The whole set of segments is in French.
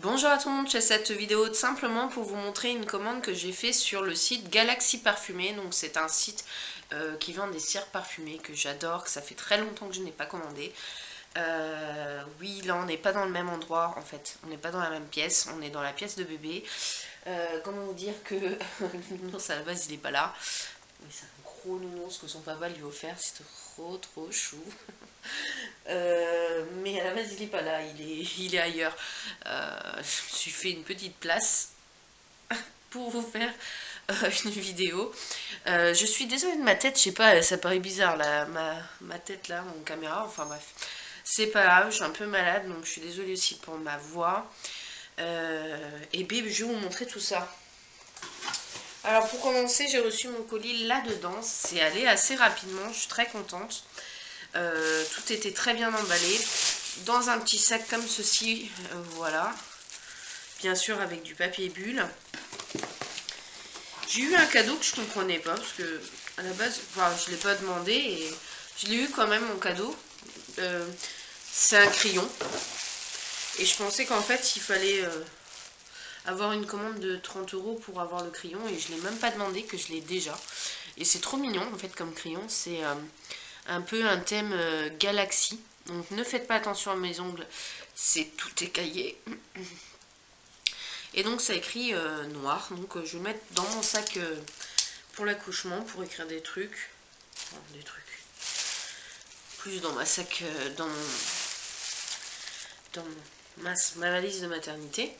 Bonjour à tout le monde, je fais cette vidéo simplement pour vous montrer une commande que j'ai fait sur le site Galaxy Parfumé. Donc c'est un site qui vend des cires parfumées que j'adore, que ça fait très longtemps que je n'ai pas commandé. Oui, là on n'est pas dans le même endroit en fait, on n'est pas dans la même pièce, on est dans la pièce de bébé. Comment vous dire que le nounours à la base il n'est pas là. Oui, c'est un gros nounours que son papa lui a offert, c'est trop chou. Mais à la base il n'est pas là, il est ailleurs. Je me suis fait une petite place pour vous faire une vidéo. Je suis désolée de ma tête, je sais pas, ça paraît bizarre là, ma tête là, mon caméra, enfin bref. C'est pas grave, je suis un peu malade, donc je suis désolée aussi pour ma voix. Et bim, je vais vous montrer tout ça. Alors pour commencer, j'ai reçu mon colis là-dedans. C'est allé assez rapidement, je suis très contente. Tout était très bien emballé. Dans un petit sac comme ceci, voilà. Bien sûr avec du papier bulle. J'ai eu un cadeau que je comprenais pas, parce que à la base, enfin, je ne l'ai pas demandé et je l'ai eu quand même mon cadeau. C'est un crayon. Et je pensais qu'en fait il fallait avoir une commande de 30 € pour avoir le crayon et je l'ai même pas demandé, que je l'ai déjà. Et c'est trop mignon en fait comme crayon, c'est un peu un thème galaxie. Donc ne faites pas attention à mes ongles, c'est tout écaillé. Et donc ça écrit noir, donc je vais mettre dans mon sac pour l'accouchement pour écrire des trucs. Enfin, des trucs. Plus dans ma sac, dans ma valise de maternité.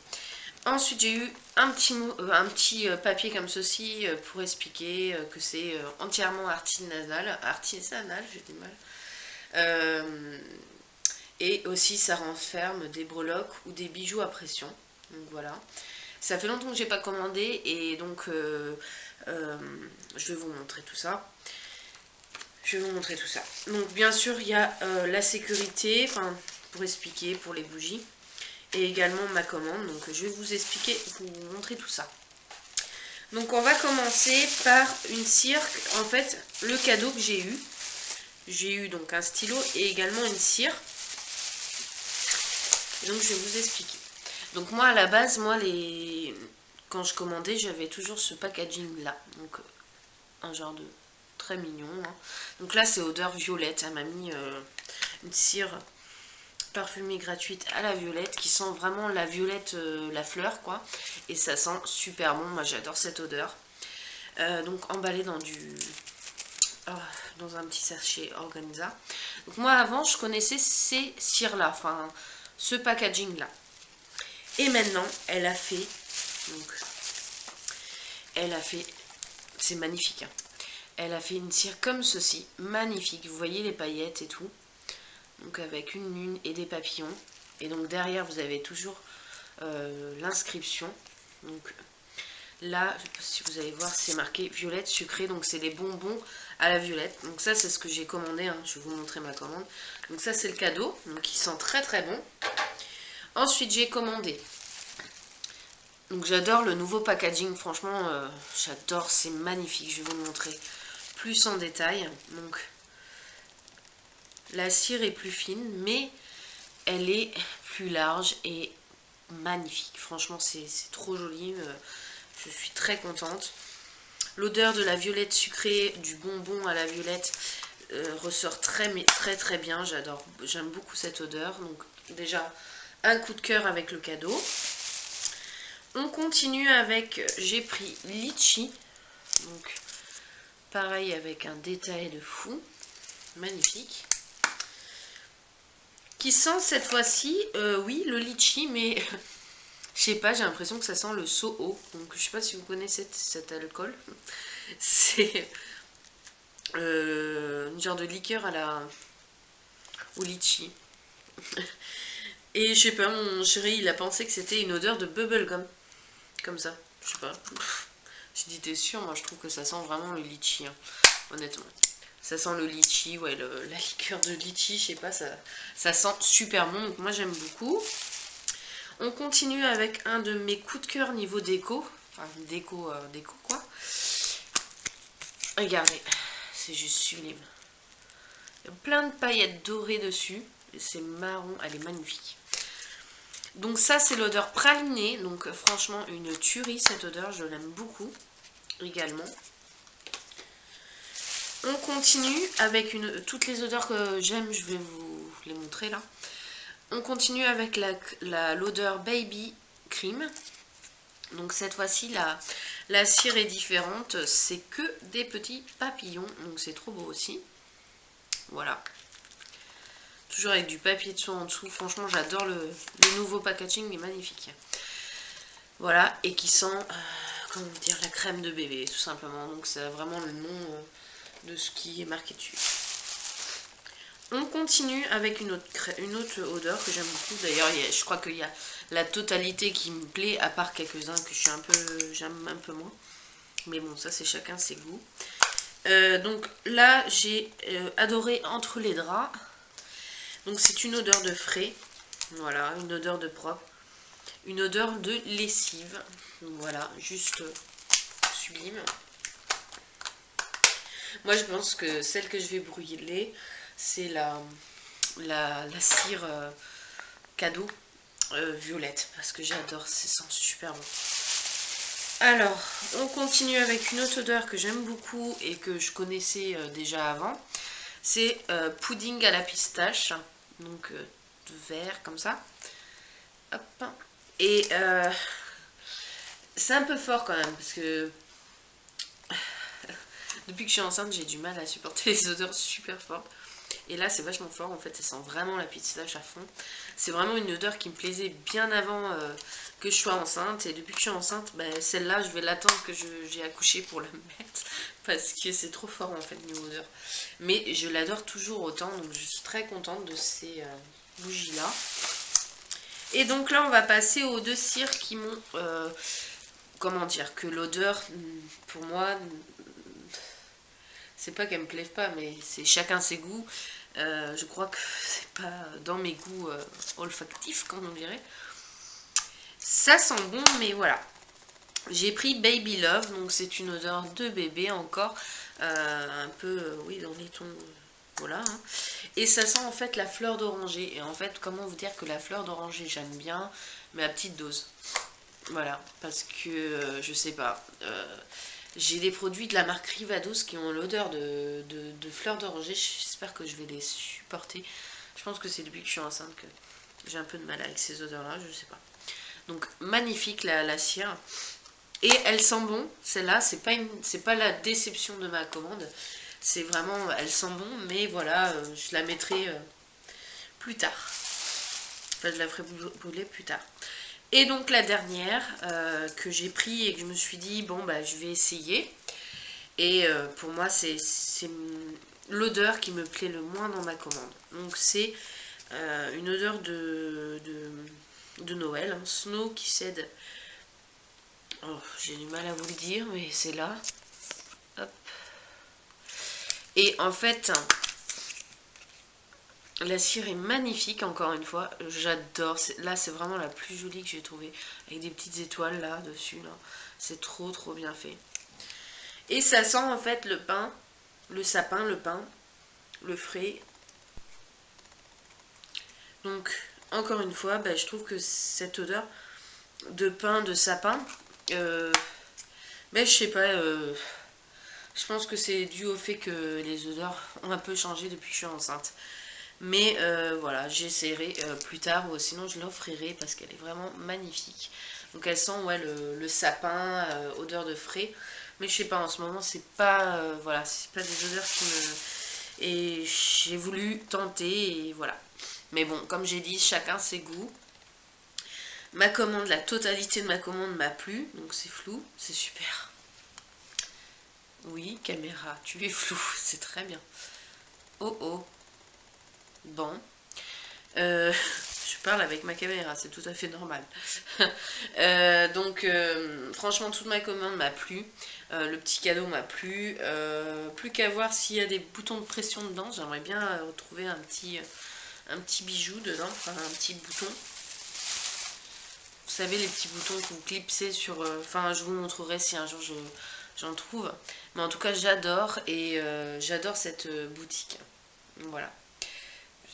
Ensuite, j'ai eu un petit papier comme ceci pour expliquer que c'est entièrement artisanal. Artisanal, j'ai du mal. Et aussi, ça renferme des breloques ou des bijoux à pression. Donc voilà. Ça fait longtemps que j'ai pas commandé et donc je vais vous montrer tout ça. Donc bien sûr, il y a la sécurité, enfin pour expliquer pour les bougies. Et également ma commande, donc je vais vous expliquer, vous montrer tout ça. Donc on va commencer par une cire, en fait le cadeau que j'ai eu donc un stylo et également une cire. Donc je vais vous expliquer. Donc moi à la base, quand je commandais, j'avais toujours ce packaging là, donc un genre de très mignon. Hein. Donc là c'est odeur violette, elle m'a mis une cire parfumée gratuite à la violette qui sent vraiment la violette, la fleur quoi, et ça sent super bon. Moi j'adore cette odeur. Donc emballé dans un petit sachet Organza. Donc moi avant je connaissais ces cires là, enfin ce packaging là, et maintenant elle a fait, c'est magnifique hein. Elle a fait une cire comme ceci, magnifique, vous voyez les paillettes et tout. Donc avec une lune et des papillons. Et donc derrière vous avez toujours l'inscription. Donc là, je sais pas si vous allez voir, c'est marqué violette sucrée. Donc c'est les bonbons à la violette. Donc ça c'est ce que j'ai commandé. Hein. Je vais vous montrer ma commande. Donc ça c'est le cadeau. Donc il sent très bon. Ensuite j'ai commandé. Donc j'adore le nouveau packaging. Franchement j'adore. C'est magnifique. Je vais vous montrer plus en détail. Donc la cire est plus fine, mais elle est plus large et magnifique. Franchement, c'est trop joli. Je suis très contente. L'odeur de la violette sucrée, du bonbon à la violette, ressort très bien. J'adore. J'aime beaucoup cette odeur. Donc déjà, un coup de cœur avec le cadeau. On continue avec, j'ai pris litchi. Donc pareil avec un détail de fou. Magnifique. Qui sent cette fois-ci, oui, le litchi, mais je sais pas, j'ai l'impression que ça sent le Soho. Donc je sais pas si vous connaissez cet alcool. C'est une genre de liqueur au litchi. Et je sais pas, mon chéri, il a pensé que c'était une odeur de bubblegum. Comme ça, je sais pas. J'ai dit, t'es sûr? Moi, je trouve que ça sent vraiment le litchi, hein, honnêtement. Ça sent le litchi, ouais, la liqueur de litchi, je sais pas, ça sent super bon, donc moi j'aime beaucoup. On continue avec un de mes coups de cœur niveau déco, enfin déco quoi. Regardez, c'est juste sublime. Il y a plein de paillettes dorées dessus, c'est marron, elle est magnifique. Donc ça c'est l'odeur pralinée, donc franchement une tuerie cette odeur, je l'aime beaucoup également. On continue avec toutes les odeurs que j'aime, je vais vous les montrer là. On continue avec l'odeur Baby Cream. Donc cette fois-ci la cire est différente, c'est que des petits papillons, donc c'est trop beau aussi. Voilà. Toujours avec du papier de soie en dessous, franchement j'adore le nouveau packaging, il est magnifique. Voilà, et qui sent, comment dire, la crème de bébé tout simplement, donc c'est vraiment le nom de ce qui est marqué dessus. On continue avec une autre odeur que j'aime beaucoup. D'ailleurs, je crois qu'il y a la totalité qui me plaît, à part quelques-uns que j'aime un peu moins. Mais bon, ça c'est chacun ses goûts. Donc là, j'ai adoré Entre les draps. Donc c'est une odeur de frais. Voilà, une odeur de propre. Une odeur de lessive. Donc voilà, juste sublime. Moi, je pense que celle que je vais brûler, c'est la cire cadeau violette, parce que j'adore, ça sent super bon. Alors, on continue avec une autre odeur que j'aime beaucoup et que je connaissais déjà avant. C'est pudding à la pistache, donc de vert comme ça. Hop. Et c'est un peu fort quand même, parce que depuis que je suis enceinte, j'ai du mal à supporter les odeurs super fortes. Et là, c'est vachement fort, en fait, ça sent vraiment la pistache à fond. C'est vraiment une odeur qui me plaisait bien avant que je sois enceinte. Et depuis que je suis enceinte, bah, celle-là, je vais l'attendre que j'ai accouché pour la mettre. Parce que c'est trop fort, en fait, niveau odeur. Mais je l'adore toujours autant, donc je suis très contente de ces bougies-là. Et donc là, on va passer aux deux cires qui m'ont... comment dire, que l'odeur, pour moi... C'est pas qu'elle me plaise pas, mais c'est chacun ses goûts. Je crois que c'est pas dans mes goûts olfactifs, comme on dirait. Ça sent bon, mais voilà. J'ai pris Baby Love, donc c'est une odeur de bébé encore. Un peu, oui, dans les tons... voilà. Hein. Et ça sent en fait la fleur d'oranger. Et en fait, comment vous dire que la fleur d'oranger, j'aime bien, mais à petite dose. Voilà, parce que, je sais pas... j'ai des produits de la marque Rivados qui ont l'odeur de fleurs d'oranger. J'espère que je vais les supporter. Je pense que c'est depuis que je suis enceinte que j'ai un peu de mal avec ces odeurs-là, je sais pas. Donc magnifique la cire. Et elle sent bon, celle-là, c'est pas la déception de ma commande. C'est vraiment, elle sent bon, mais voilà, je la mettrai plus tard. Enfin, je la ferai brûler plus tard. Et donc la dernière que j'ai pris et que je me suis dit, bon bah je vais essayer. Et pour moi c'est l'odeur qui me plaît le moins dans ma commande. Donc c'est une odeur de Noël, hein, Snow qui cède. Oh, j'ai du mal à vous le dire, mais c'est là. Hop. Et en fait... la cire est magnifique, encore une fois, j'adore. Là, c'est vraiment la plus jolie que j'ai trouvée, avec des petites étoiles là dessus. Là. C'est trop bien fait. Et ça sent en fait le pain, le sapin, le pain, le frais. Donc, encore une fois, bah, je trouve que cette odeur de pain, de sapin, mais je sais pas, je pense que c'est dû au fait que les odeurs ont un peu changé depuis que je suis enceinte. Mais voilà, j'essaierai plus tard, ou sinon je l'offrirai parce qu'elle est vraiment magnifique. Donc elle sent ouais, le sapin, odeur de frais. Mais je sais pas, en ce moment c'est pas voilà, c'est pas des odeurs qui me... Et j'ai voulu tenter et voilà. Mais bon, comme j'ai dit, chacun ses goûts. Ma commande, la totalité de ma commande m'a plu, donc c'est flou, c'est super. Oui, caméra, tu es flou, c'est très bien. Oh oh. Bon, je parle avec ma caméra, c'est tout à fait normal. Donc, franchement, toute ma commande m'a plu. Le petit cadeau m'a plu. Plus qu'à voir s'il y a des boutons de pression dedans. J'aimerais bien retrouver un petit bijou dedans, enfin un petit bouton. Vous savez, les petits boutons que vous clipsez sur... Enfin, je vous montrerai si un jour j'en trouve. Mais en tout cas, j'adore et j'adore cette boutique. Voilà.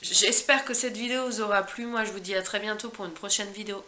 J'espère que cette vidéo vous aura plu. Moi, je vous dis à très bientôt pour une prochaine vidéo.